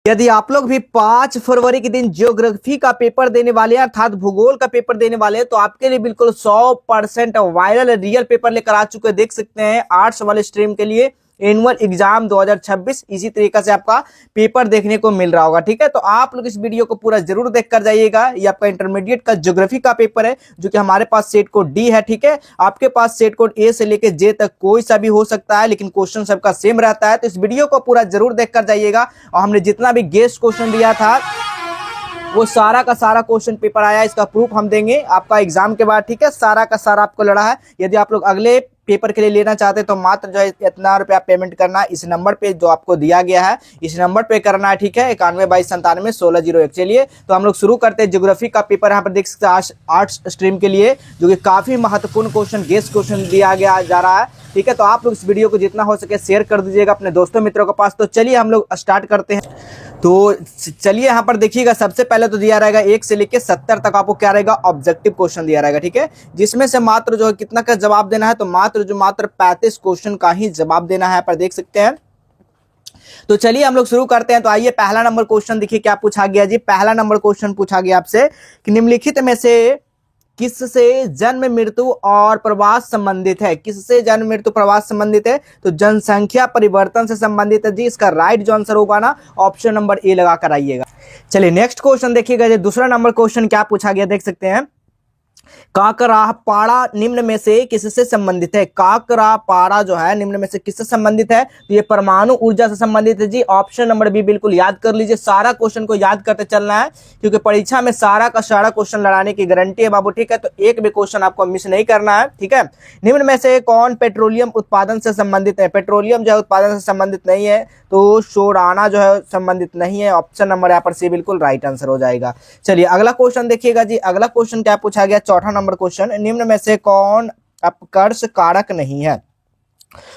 यदि आप लोग भी 5 फरवरी के दिन ज्योग्राफी का पेपर देने वाले हैं अर्थात भूगोल का पेपर देने वाले हैं तो आपके लिए बिल्कुल 100% वायरल रियल पेपर लेकर आ चुके हैं। देख सकते हैं आर्ट्स वाले स्ट्रीम के लिए एनुअल एग्जाम 2026 इसी तरीके से आपका पेपर देखने को मिल रहा होगा। ठीक है, तो आप लोग इस वीडियो को पूरा जरूर देख कर जाइएगा। ये आपका इंटरमीडिएट का ज्योग्राफी का पेपर है जो कि हमारे पास सेट कोड डी है। ठीक है, आपके पास सेट कोड ए से लेकर जे तक कोई सा भी हो सकता है लेकिन क्वेश्चन सबका सेम रहता है। तो इस वीडियो को पूरा जरूर देख कर जाइएगा। और हमने जितना भी गेस्ट क्वेश्चन दिया था वो सारा का सारा क्वेश्चन पेपर आया, इसका प्रूफ हम देंगे आपका एग्जाम के बाद। ठीक है, सारा का सारा आपको लड़ा है। यदि आप लोग अगले पेपर के लिए लेना चाहते हैं तो मात्र जो है इतना रुपया पेमेंट करना है। इस नंबर पे जो आपको दिया गया है इस नंबर पे करना है। ठीक है, 9122971601। चलिए तो हम लोग शुरू करते हैं ज्योग्राफी का पेपर। यहाँ पर देख सकते हैं आर्ट्स स्ट्रीम के लिए जो कि काफी महत्वपूर्ण क्वेश्चन गेस्ट क्वेश्चन दिया गया जा रहा है। ठीक है, तो आप लोग इस वीडियो को जितना हो सके शेयर कर दीजिएगा अपने दोस्तों मित्रों के पास। तो चलिए हम लोग स्टार्ट करते हैं। तो चलिए यहाँ पर देखिएगा, सबसे पहले तो दिया रहेगा 1 से लेकर 70 तक आपको क्या रहेगा ऑब्जेक्टिव क्वेश्चन दिया रहेगा। ठीक है, जिसमें से मात्र जो है कितना का जवाब देना है तो मात्र 35 क्वेश्चन का ही जवाब देना है। पर देख सकते हैं। तो चलिए हम लोग शुरू करते हैं। तो आइए पहला नंबर क्वेश्चन देखिए क्या पूछा गया जी। पहला नंबर क्वेश्चन पूछा गया आपसे कि निम्नलिखित में से किससे जन्म मृत्यु और प्रवास संबंधित है। किससे जन्म मृत्यु प्रवास संबंधित है तो जनसंख्या परिवर्तन से संबंधित है जी। इसका राइट जो आंसर होगा ना ऑप्शन नंबर ए लगा कर आइएगा। चलिए नेक्स्ट क्वेश्चन देखिएगा जी। दूसरा नंबर क्वेश्चन क्या पूछा गया देख सकते हैं। काकरापाड़ा निम्न में से किससे संबंधित है। काकरापाड़ा जो है निम्न में से किससे संबंधित है तो ये परमाणु ऊर्जा से संबंधित है जी। ऑप्शन नंबर बी बिल्कुल याद कर लीजिए। सारा क्वेश्चन को याद करते चलना है क्योंकि परीक्षा में सारा का सारा क्वेश्चन लड़ाने की गारंटी है बाबू। ठीक है, तो एक भी क्वेश्चन आपको मिस नहीं करना है। ठीक है, निम्न में से कौन पेट्रोलियम उत्पादन से संबंधित है। पेट्रोलियम जो है उत्पादन से संबंधित नहीं है तो शोराना जो है संबंधित नहीं है। ऑप्शन नंबर यहाँ पर सी बिल्कुल राइट आंसर हो जाएगा। चलिए अगला क्वेश्चन देखिएगा जी। अगला क्वेश्चन क्या पूछा गया चौथा नंबर क्वेश्चन, निम्न में से कौन अपकर्ष कारक नहीं है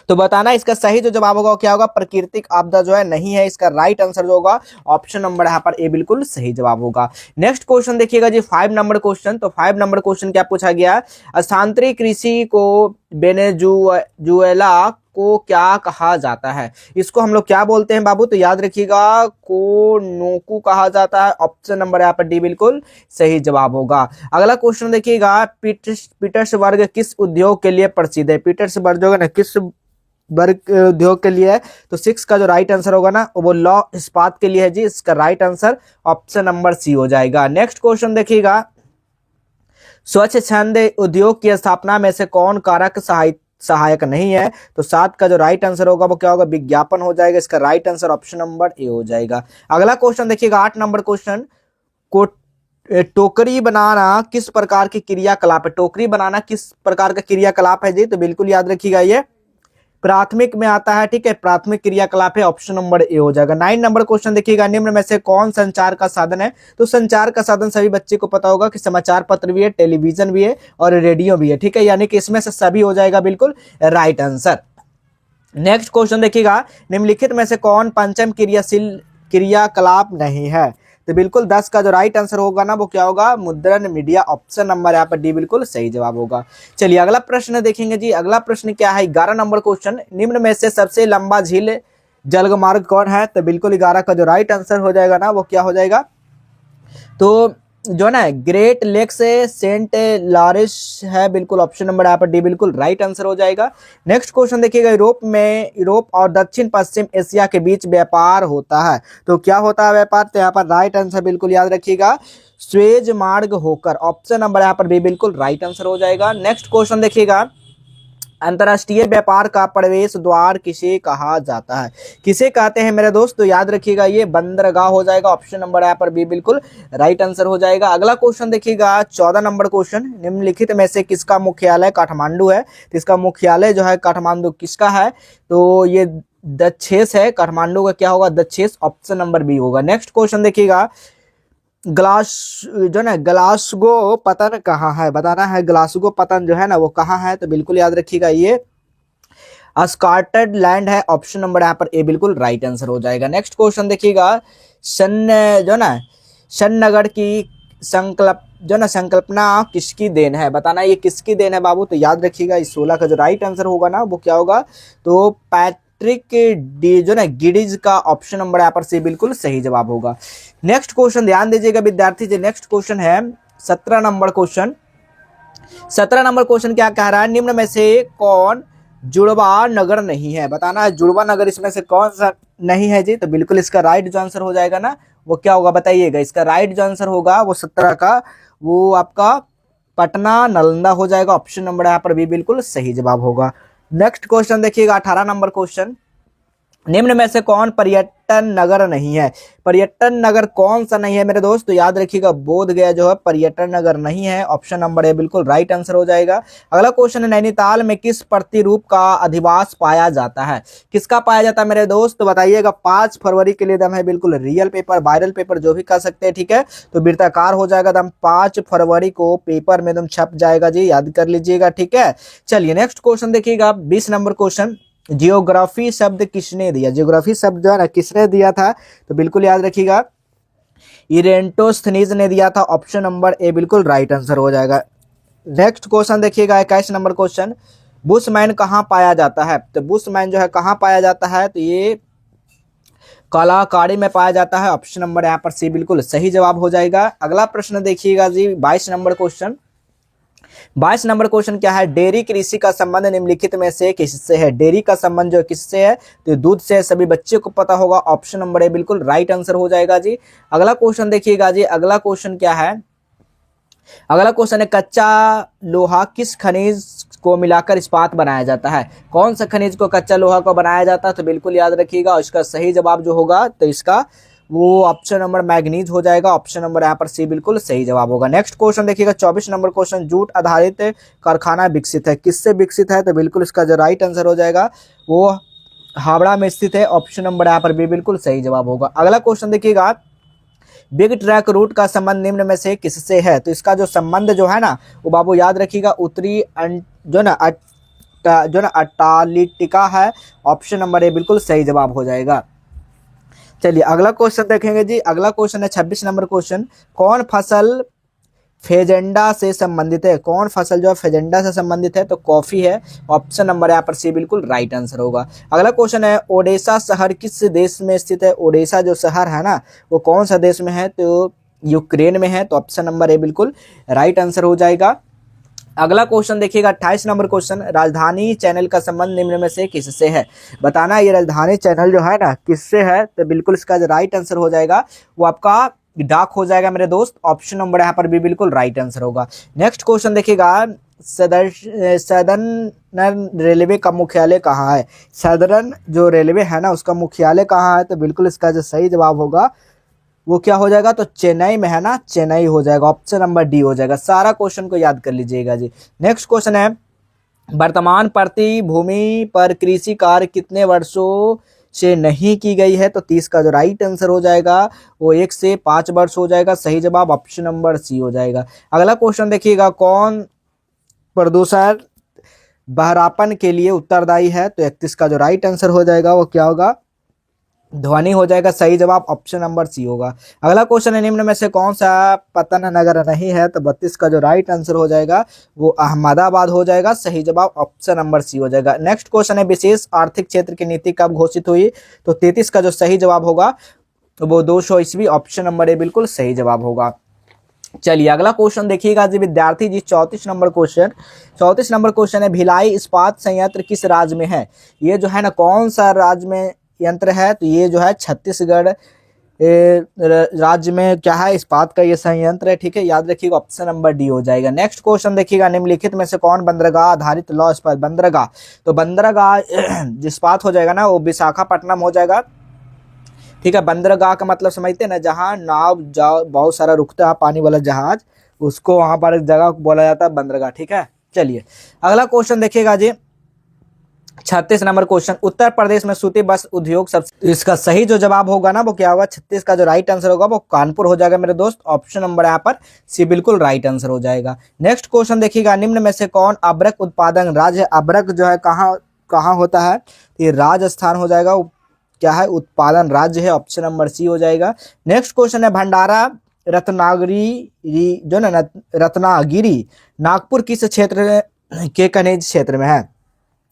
तो बताना इसका सही जो जवाब होगा क्या होगा। प्राकृतिक आपदा जो है नहीं है। इसका राइट आंसर जो होगा ऑप्शन नंबर यहाँ पर ए बिल्कुल सही जवाब होगा। नेक्स्ट क्वेश्चन देखिएगा जी 5 नंबर क्वेश्चन। तो 5 नंबर क्वेश्चन क्या पूछा गया, स्थानांतरित कृषि को वेनेजुएला को क्या कहा जाता है। इसको हम लोग क्या बोलते हैं बाबू तो याद रखिएगा कोनोकू कहा जाता है। ऑप्शन नंबर यहाँ पर डी बिल्कुल सही जवाब होगा। अगला क्वेश्चन देखिएगा पीटर्सबर्ग किस उद्योग के लिए प्रसिद्ध है। पीटर्सबर्ग जो है ना किस वर्ग उद्योग के लिए है तो 6 का जो राइट आंसर होगा ना वो लॉ इस्पात के लिए है जी। इसका right answer option number C हो जाएगा। नेक्स्ट क्वेश्चन देखिएगा स्वच्छ छंद उद्योग की स्थापना में से कौन कारक सहायक नहीं है तो 7 का जो राइट आंसर होगा वो क्या होगा विज्ञापन हो जाएगा। इसका right answer option number A हो जाएगा। अगला क्वेश्चन देखिएगा 8 नंबर क्वेश्चन को टोकरी बनाना किस प्रकार की क्रियाकलाप है। टोकरी बनाना किस प्रकार का क्रियाकलाप है जी तो बिल्कुल याद रखिएगा ये प्राथमिक में आता है। ठीक है, प्राथमिक क्रियाकलाप है। ऑप्शन नंबर ए हो जाएगा। 9 नंबर क्वेश्चन देखिएगा निम्न में से कौन संचार का साधन है तो संचार का साधन सभी बच्चे को पता होगा कि समाचार पत्र भी है, टेलीविजन भी है और रेडियो भी है। ठीक है, यानी कि इसमें से सभी हो जाएगा बिल्कुल राइट आंसर। नेक्स्ट क्वेश्चन देखिएगा निम्नलिखित में से कौन पंचम क्रियाशील क्रियाकलाप नहीं है तो बिल्कुल 10 का जो राइट आंसर होगा ना वो क्या होगा मुद्रण मीडिया। ऑप्शन नंबर यहाँ पर डी बिल्कुल सही जवाब होगा। चलिए अगला प्रश्न देखेंगे जी। अगला प्रश्न क्या है 11 नंबर क्वेश्चन, निम्न में से सबसे लंबा झील जलमार्ग कौन है तो बिल्कुल 11 का जो राइट आंसर हो जाएगा ना वो क्या हो जाएगा तो जो ना ग्रेट लेक से सेंट लॉरेंस है। बिल्कुल ऑप्शन नंबर यहाँ पर डी बिल्कुल राइट आंसर हो जाएगा। नेक्स्ट क्वेश्चन देखिएगा यूरोप और दक्षिण पश्चिम एशिया के बीच व्यापार होता है तो क्या होता है व्यापार तो यहाँ पर राइट आंसर बिल्कुल याद रखिएगा स्वेज मार्ग होकर। ऑप्शन नंबर यहाँ पर बी बिल्कुल राइट आंसर हो जाएगा। नेक्स्ट क्वेश्चन देखिएगा अंतरराष्ट्रीय व्यापार का प्रवेश द्वार किसे कहा जाता है। किसे कहते हैं मेरे दोस्त तो याद रखिएगा ये बंदरगाह हो जाएगा। ऑप्शन नंबर यहाँ पर बी बिल्कुल राइट आंसर हो जाएगा। अगला क्वेश्चन देखिएगा 14 नंबर क्वेश्चन, निम्नलिखित में से किसका मुख्यालय काठमांडू है तो इसका मुख्यालय जो है काठमांडू किसका है तो ये दक्षेस है। काठमांडू का क्या होगा दक्षेस। ऑप्शन नंबर बी होगा। नेक्स्ट क्वेश्चन देखिएगा ग्लासगो पतन कहाँ है बताना है। ग्लासगो पतन जो है ना वो कहाँ है तो बिल्कुल याद रखिएगा ये स्कॉटलैंड लैंड है। ऑप्शन नंबर यहाँ पर ए बिल्कुल राइट आंसर हो जाएगा। नेक्स्ट क्वेश्चन देखिएगा श्रीनगर की संकल्पना किसकी देन है बताना ये किसकी देन है बाबू तो याद रखिएगा इस 16 का जो राइट आंसर होगा ना वो क्या होगा तो इलेक्ट्रिक जो ना गिडीज का ऑप्शन नंबर यहाँ पर सी बिल्कुल सही जवाब होगा। नेक्स्ट क्वेश्चन ध्यान दीजिएगा विद्यार्थी जी, नेक्स्ट क्वेश्चन है 17 नंबर क्वेश्चन। 17 नंबर क्वेश्चन क्या कह रहा है, निम्न में से कौन जुड़वा नगर नहीं है, बताना है जुड़वा नगर इसमें से कौन सा नहीं है जी। तो बिल्कुल इसका राइट जो आंसर हो जाएगा ना वो क्या होगा बताइएगा, इसका राइट जो आंसर होगा वो 17 का वो आपका पटना नालंदा हो जाएगा। ऑप्शन नंबर यहाँ पर भी बिल्कुल सही जवाब होगा। नेक्स्ट क्वेश्चन देखिएगा 18 नंबर क्वेश्चन, निम्न में से कौन पर्यटन नगर नहीं है, पर्यटन नगर कौन सा नहीं है मेरे दोस्त, तो याद रखिएगा बोध गया जो है पर्यटन नगर नहीं है। ऑप्शन नंबर ए बिल्कुल राइट आंसर हो जाएगा। अगला क्वेश्चन है नैनीताल में किस प्रतिरूप का अधिवास पाया जाता है, किसका पाया जाता है मेरे दोस्त, तो बताइएगा 5 फरवरी के लिए दम है बिल्कुल रियल पेपर वायरल पेपर जो भी कह सकते हैं, ठीक है। तो वृत्ताकार हो जाएगा दम 5 फरवरी को पेपर में दम छप जाएगा जी, याद कर लीजिएगा, ठीक है। चलिए नेक्स्ट क्वेश्चन देखिएगा 20 नंबर क्वेश्चन, जियोग्राफी शब्द किसने दिया, जियोग्राफी शब्द जो है ना किसने दिया था, तो बिल्कुल याद रखिएगा इरेंटोस्थनीज ने दिया था। ऑप्शन नंबर ए बिल्कुल राइट आंसर हो जाएगा। नेक्स्ट क्वेश्चन देखिएगा 21 नंबर क्वेश्चन, बुशमैन कहाँ पाया जाता है, तो बुशमैन जो है कहाँ पाया जाता है, तो ये कलाकारी में पाया जाता है। ऑप्शन नंबर यहाँ पर सी बिल्कुल सही जवाब हो जाएगा। अगला प्रश्न देखिएगा जी 22 नंबर क्वेश्चन, 22 नंबर क्वेश्चन क्या है, डेयरी कृषि का संबंध निम्नलिखित में से किससे है, डेयरी का संबंध जो किससे है, तो दूध से, सभी बच्चे को पता होगा। ऑप्शन नंबर ए बिल्कुल राइट आंसर हो जाएगा जी। अगला क्वेश्चन देखिएगा जी, अगला क्वेश्चन क्या है, अगला क्वेश्चन है कच्चा लोहा किस खनिज को मिलाकर इस्पात बनाया जाता है, कौन सा खनिज को कच्चा लोहा को बनाया जाता है, तो बिल्कुल याद रखिएगा इसका सही जवाब जो होगा तो इसका वो ऑप्शन नंबर मैग्नीज हो जाएगा। ऑप्शन नंबर यहाँ पर सी बिल्कुल सही जवाब होगा। नेक्स्ट क्वेश्चन देखिएगा 24 नंबर क्वेश्चन, जूट आधारित कारखाना विकसित है, किससे विकसित है, तो बिल्कुल इसका जो राइट आंसर हो जाएगा वो हावड़ा में स्थित है। ऑप्शन नंबर यहाँ पर भी बिल्कुल सही जवाब होगा। अगला क्वेश्चन देखिएगा बिग ट्रैक रूट का संबंध निम्न में से किससे है, तो इसका जो संबंध जो है ना वो बाबू याद रखिएगा उत्तरी जो ना अटालिटिका है। ऑप्शन नंबर ए बिल्कुल सही जवाब हो जाएगा। चलिए अगला क्वेश्चन देखेंगे जी, अगला क्वेश्चन है 26 नंबर क्वेश्चन, कौन फसल फेजेंडा से संबंधित है, कौन फसल जो है फेजेंडा से संबंधित है, तो कॉफी है। ऑप्शन नंबर यहाँ पर सी बिल्कुल राइट आंसर होगा। अगला क्वेश्चन है ओडेसा शहर किस देश में स्थित है, ओडेसा जो शहर है ना वो कौन सा देश में है, तो यूक्रेन में है। तो ऑप्शन नंबर ए बिल्कुल राइट आंसर हो जाएगा। अगला क्वेश्चन देखिएगा 28 नंबर क्वेश्चन, राजधानी चैनल का संबंध निम्न में से किससे है, बताना ये राजधानी चैनल जो है ना किससे है, तो बिल्कुल इसका जो राइट आंसर हो जाएगा वो आपका डाक हो जाएगा मेरे दोस्त। ऑप्शन नंबर यहाँ पर भी बिल्कुल राइट आंसर होगा। नेक्स्ट क्वेश्चन देखिएगा सदर्न रेलवे का मुख्यालय कहाँ है, सदर्न जो रेलवे है ना उसका मुख्यालय कहाँ है, तो बिल्कुल इसका जो सही जवाब होगा वो क्या हो जाएगा, तो चेन्नई में है ना, चेन्नई हो जाएगा। ऑप्शन नंबर डी हो जाएगा। सारा क्वेश्चन को याद कर लीजिएगा जी। नेक्स्ट क्वेश्चन है वर्तमान प्रति भूमि पर कृषि कार्य कितने वर्षों से नहीं की गई है, तो 30 का जो राइट आंसर हो जाएगा वो 1 से 5 वर्ष हो जाएगा। सही जवाब ऑप्शन नंबर सी हो जाएगा। अगला क्वेश्चन देखिएगा कौन प्रदूषण बहरापन के लिए उत्तरदायी है, तो 31 का जो राइट आंसर हो जाएगा वो क्या होगा, ध्वनि हो जाएगा। सही जवाब ऑप्शन नंबर सी होगा। अगला क्वेश्चन है निम्न में से कौन सा पतन नगर नहीं है, तो 32 का जो राइट आंसर हो जाएगा वो अहमदाबाद हो जाएगा। सही जवाब ऑप्शन नंबर सी हो जाएगा। नेक्स्ट क्वेश्चन है विशेष आर्थिक क्षेत्र की नीति कब घोषित हुई, तो 33 का जो सही जवाब होगा वो 200 ईस्वी। ऑप्शन नंबर ए बिल्कुल सही जवाब होगा। चलिए अगला क्वेश्चन देखिएगा जी विद्यार्थी जी 34 नंबर क्वेश्चन, 34 नंबर क्वेश्चन है भिलाई इस्पात संयंत्र किस राज्य में है, ये जो है ना कौन सा राज्य में यंत्र है, तो ये जो है छत्तीसगढ़ राज्य में क्या है इस्पात का ये संयंत्र है, ठीक है। याद रखिएगा ऑप्शन नंबर डी हो जाएगा। नेक्स्ट क्वेश्चन देखिएगा निम्नलिखित में से कौन बंदरगाह आधारित लौह इस्पात, बंदरगाह, तो बंदरगाह इस्पात हो जाएगा ना वो विशाखापट्टनम हो जाएगा, ठीक है। बंदरगाह का मतलब समझते हैं ना जहाँ नाव जाओ बहुत सारा रुकता है पानी वाला जहाज, उसको वहां पर एक जगह बोला जाता है बंदरगाह, ठीक है। चलिए अगला क्वेश्चन देखिएगा जी 36 नंबर क्वेश्चन, उत्तर प्रदेश में सूती बस उद्योग सबसे, इसका सही जो जवाब होगा ना वो क्या होगा, 36 का जो राइट आंसर होगा वो कानपुर हो जाएगा मेरे दोस्त। ऑप्शन नंबर यहाँ पर सी बिल्कुल राइट आंसर हो जाएगा। नेक्स्ट क्वेश्चन देखिएगा निम्न में से कौन अब्रक उत्पादन राज्य, अब्रक जो है कहाँ होता है, ये राजस्थान हो जाएगा। क्या है उत्पादन राज्य है। ऑप्शन नंबर सी हो जाएगा। नेक्स्ट क्वेश्चन है भंडारा रत्नागिरी जो ना रत्नागिरी नागपुर किस क्षेत्र के खनिज क्षेत्र में है,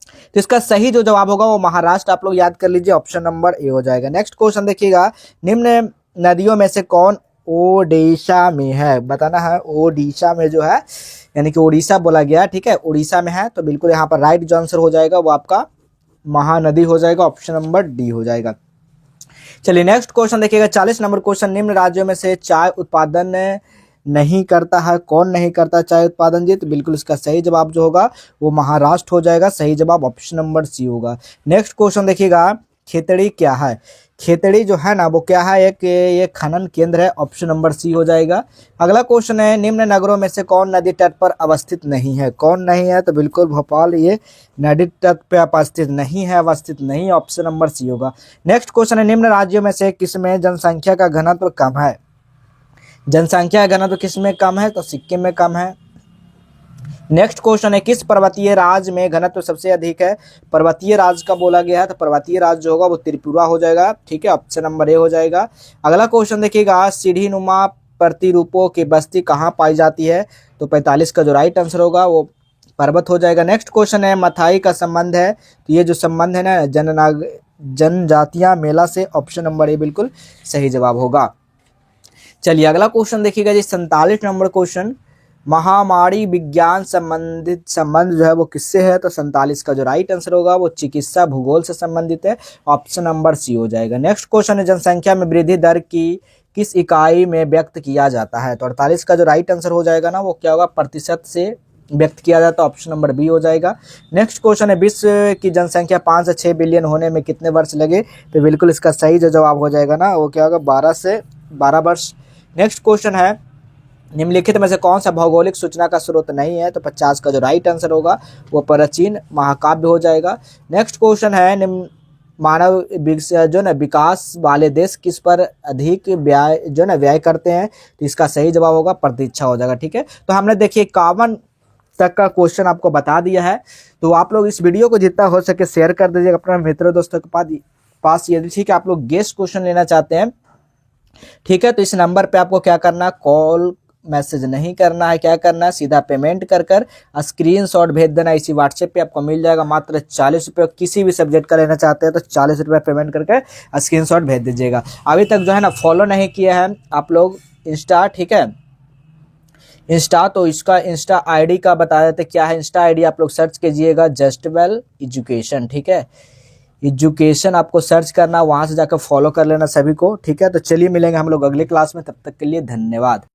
तो इसका सही जो जवाब होगा वो महाराष्ट्र, आप लोग याद कर लीजिए, ऑप्शन नंबर ए हो जाएगा। नेक्स्ट क्वेश्चन देखिएगा, निम्न नदियों में से कौन ओडिशा में है, बताना है ओडिशा में जो है, यानी कि उड़ीसा बोला गया, ठीक है, उड़ीसा में है, तो बिल्कुल यहाँ पर राइट जो आंसर हो जाएगा वो आपका महानदी हो जाएगा, ऑप्शन नंबर डी हो जाएगा। चलिए नेक्स्ट क्वेश्चन देखिएगा, 40 नंबर क्वेश्चन, निम्न राज्यों में से चाय उत्पादन नहीं करता है, कौन नहीं करता चाय उत्पादन जी, तो बिल्कुल इसका सही जवाब जो होगा वो महाराष्ट्र हो जाएगा, सही जवाब ऑप्शन नंबर सी होगा। नेक्स्ट क्वेश्चन देखिएगा, खेतड़ी क्या है, खेतड़ी जो है ना वो क्या है, एक ये खनन केंद्र है, ऑप्शन नंबर सी हो जाएगा। अगला क्वेश्चन है, निम्न नगरों में से कौन नदी तट पर अवस्थित नहीं है, कौन नहीं है, तो बिल्कुल भोपाल ये नदी तट पर अवस्थित नहीं है, अवस्थित नहीं, ऑप्शन नंबर सी होगा। नेक्स्ट क्वेश्चन है, निम्न राज्यों में से किसमें जनसंख्या का घनत्व कम है, जनसंख्या घनत्व किसमें कम है, तो सिक्किम में कम है। नेक्स्ट क्वेश्चन है, किस पर्वतीय राज्य में घनत्व सबसे अधिक है, पर्वतीय राज्य का बोला गया है, तो पर्वतीय राज्य जो होगा वो त्रिपुरा हो जाएगा, ठीक है, ऑप्शन नंबर ए हो जाएगा। अगला क्वेश्चन देखिएगा, सीढ़ी नुमा प्रतिरूपों की बस्ती कहाँ पाई जाती है, तो 45 का जो राइट आंसर होगा वो पर्वत हो जाएगा। नेक्स्ट क्वेश्चन है, मथाई का संबंध है, तो ये जो संबंध है ना जनजातियां मेला से, ऑप्शन नंबर ए बिल्कुल सही जवाब होगा। चलिए अगला क्वेश्चन देखिएगा जी, 47 नंबर क्वेश्चन, महामारी विज्ञान संबंधित संबंध जो है वो किससे है, तो 47 का जो राइट आंसर होगा वो चिकित्सा भूगोल से संबंधित है, ऑप्शन नंबर सी हो जाएगा। नेक्स्ट क्वेश्चन है, जनसंख्या में वृद्धि दर की किस इकाई में व्यक्त किया जाता है, तो 48 का जो राइट आंसर हो जाएगा ना वो क्या होगा, प्रतिशत से व्यक्त किया जाता है, ऑप्शन नंबर बी हो जाएगा। नेक्स्ट क्वेश्चन है, विश्व की जनसंख्या 5 से 6 बिलियन होने में कितने वर्ष लगे, तो बिल्कुल इसका सही जो जवाब हो जाएगा ना वो क्या होगा, 12 से 12 वर्ष। नेक्स्ट क्वेश्चन है, निम्नलिखित में से कौन सा भौगोलिक सूचना का स्रोत नहीं है, तो 50 का जो राइट आंसर होगा वो प्राचीन महाकाव्य हो जाएगा। नेक्स्ट क्वेश्चन है, मानव जो ना विकास वाले देश किस पर अधिक व्यय जो ना व्यय करते हैं, तो इसका सही जवाब होगा प्रतीक्षा हो जाएगा, ठीक है। तो हमने देखिए 51 तक का क्वेश्चन आपको बता दिया है, तो आप लोग इस वीडियो को जितना हो सके शेयर कर दीजिएगा अपने मित्रों दोस्तों के पास, यदि ठीक है आप लोग गेस्ट क्वेश्चन लेना चाहते हैं, ठीक है, तो इस नंबर पे आपको क्या करना, कॉल मैसेज नहीं करना है, क्या करना है, सीधा पेमेंट कर स्क्रीनशॉट भेज देना, इसी व्हाट्सएप पे आपको मिल जाएगा मात्र 40 रुपये। किसी भी सब्जेक्ट का लेना चाहते हैं तो 40 रुपये पेमेंट करके स्क्रीनशॉट भेज दीजिएगा। अभी तक जो है ना फॉलो नहीं किया है आप लोग इंस्टा, ठीक है, इंस्टा, तो इसका इंस्टा आईडी का बता देते क्या है, इंस्टा आईडी आप लोग सर्च कीजिएगा जस्टवेल एजुकेशन, ठीक है, एजुकेशन आपको सर्च करना, वहां से जाकर फॉलो कर लेना सभी को, ठीक है। तो चलिए मिलेंगे हम लोग अगले क्लास में, तब तक के लिए धन्यवाद।